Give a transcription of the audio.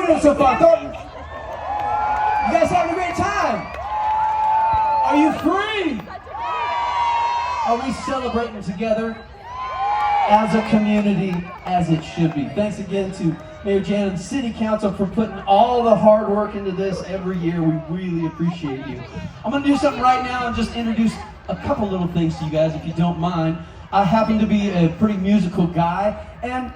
we doing so far, Thornton? You guys having a great time? Are you free? Are we celebrating together as a community, as it should be? Thanks again to Mayor Jan and City Council for putting all the hard work into this every year. We really appreciate you. I'm going to do something right now and just introduce a couple little things to you guys, if you don't mind. I happen to be a pretty musical guy, and